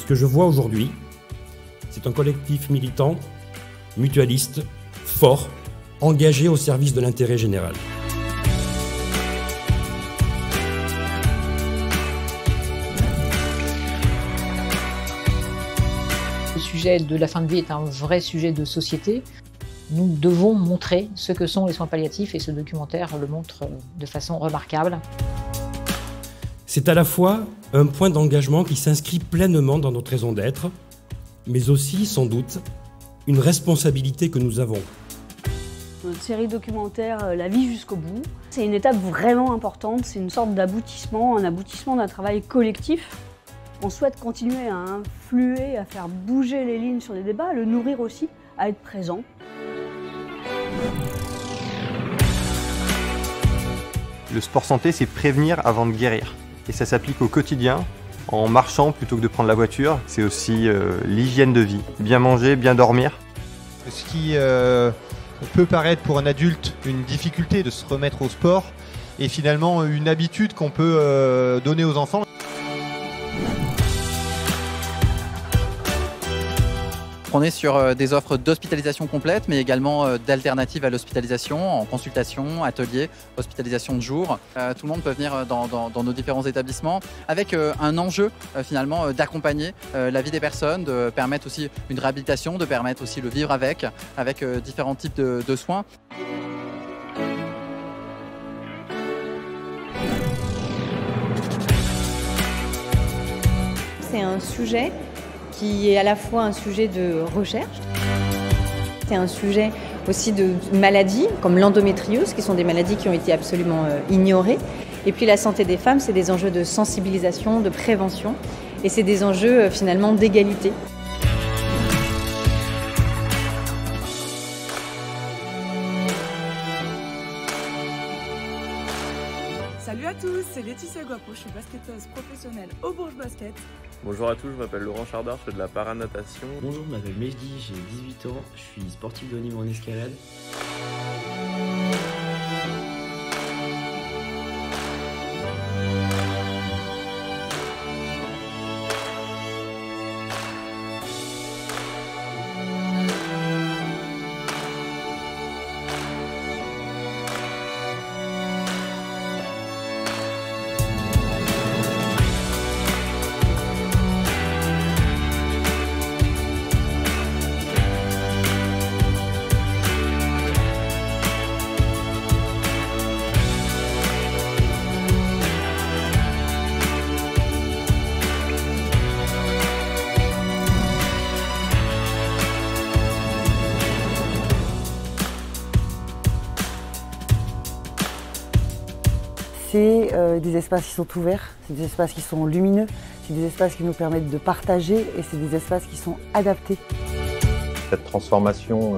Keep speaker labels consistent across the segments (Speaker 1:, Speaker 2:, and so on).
Speaker 1: Ce que je vois aujourd'hui, c'est un collectif militant, mutualiste, fort, engagé au service de l'intérêt général.
Speaker 2: Le sujet de la fin de vie est un vrai sujet de société. Nous devons montrer ce que sont les soins palliatifs et ce documentaire le montre de façon remarquable.
Speaker 1: C'est à la fois un point d'engagement qui s'inscrit pleinement dans notre raison d'être, mais aussi, sans doute, une responsabilité que nous avons.
Speaker 3: Notre série documentaire La vie jusqu'au bout, c'est une étape vraiment importante, c'est une sorte d'aboutissement, un aboutissement d'un travail collectif. On souhaite continuer à influer, à faire bouger les lignes sur les débats, à le nourrir aussi, à être présent.
Speaker 4: Le sport santé, c'est prévenir avant de guérir. Et ça s'applique au quotidien, en marchant plutôt que de prendre la voiture. C'est aussi l'hygiène de vie. Bien manger, bien dormir.
Speaker 5: Ce qui peut paraître pour un adulte une difficulté de se remettre au sport est finalement une habitude qu'on peut donner aux enfants.
Speaker 6: On est sur des offres d'hospitalisation complète, mais également d'alternatives à l'hospitalisation, en consultation, atelier, hospitalisation de jour. Tout le monde peut venir dans nos différents établissements avec un enjeu finalement d'accompagner la vie des personnes, de permettre aussi une réhabilitation, de permettre aussi le vivre avec différents types de soins.
Speaker 7: C'est un sujet qui est à la fois un sujet de recherche, c'est un sujet aussi de maladies comme l'endométriose, qui sont des maladies qui ont été absolument ignorées. Et puis la santé des femmes, c'est des enjeux de sensibilisation, de prévention, et c'est des enjeux finalement d'égalité.
Speaker 8: Salut à tous, c'est Laetitia Guapo, je suis basketteuse professionnelle au Bourges Basket.
Speaker 9: Bonjour à tous, je m'appelle Laurent Chardard, je fais de la paranatation.
Speaker 10: Bonjour, je m'appelle Mehdi, j'ai 18 ans, je suis sportif de haut niveau en escalade.
Speaker 11: C'est des espaces qui sont ouverts, c'est des espaces qui sont lumineux, c'est des espaces qui nous permettent de partager et c'est des espaces qui sont adaptés.
Speaker 12: Cette transformation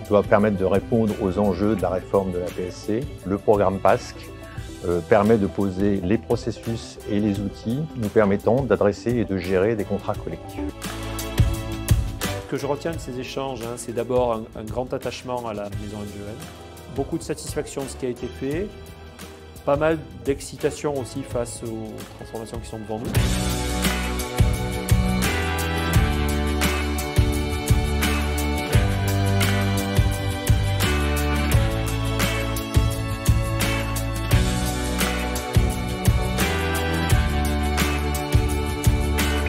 Speaker 12: doit permettre de répondre aux enjeux de la réforme de la PSC. Le programme PASC permet de poser les processus et les outils nous permettant d'adresser et de gérer des contrats collectifs.
Speaker 13: Ce que je retiens de ces échanges, c'est d'abord un grand attachement à la maison NGEN, beaucoup de satisfaction de ce qui a été fait, pas mal d'excitation aussi face aux transformations qui sont devant nous.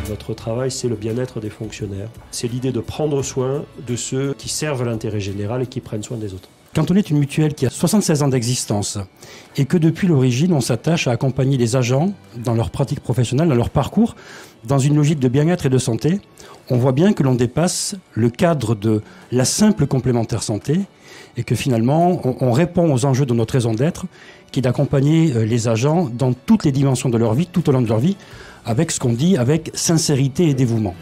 Speaker 13: Notre travail, c'est le bien-être des fonctionnaires. C'est l'idée de prendre soin de ceux qui servent l'intérêt général et qui prennent soin des autres.
Speaker 1: Quand on est une mutuelle qui a 76 ans d'existence et que depuis l'origine, on s'attache à accompagner les agents dans leur pratique professionnelle, dans leur parcours, dans une logique de bien-être et de santé, on voit bien que l'on dépasse le cadre de la simple complémentaire santé et que finalement, on répond aux enjeux de notre raison d'être, qui est d'accompagner les agents dans toutes les dimensions de leur vie, tout au long de leur vie, avec ce qu'on dit, avec sincérité et dévouement.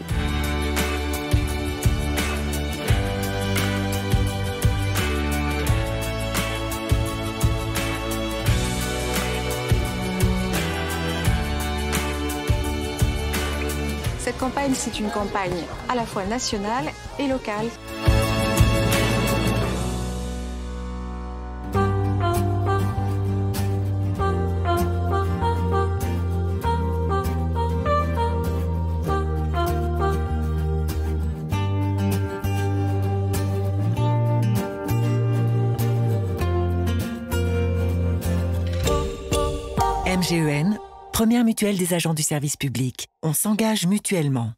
Speaker 14: Cette campagne, c'est une campagne à la fois nationale et locale.
Speaker 15: MGEN, première mutuelle des agents du service public. On s'engage mutuellement.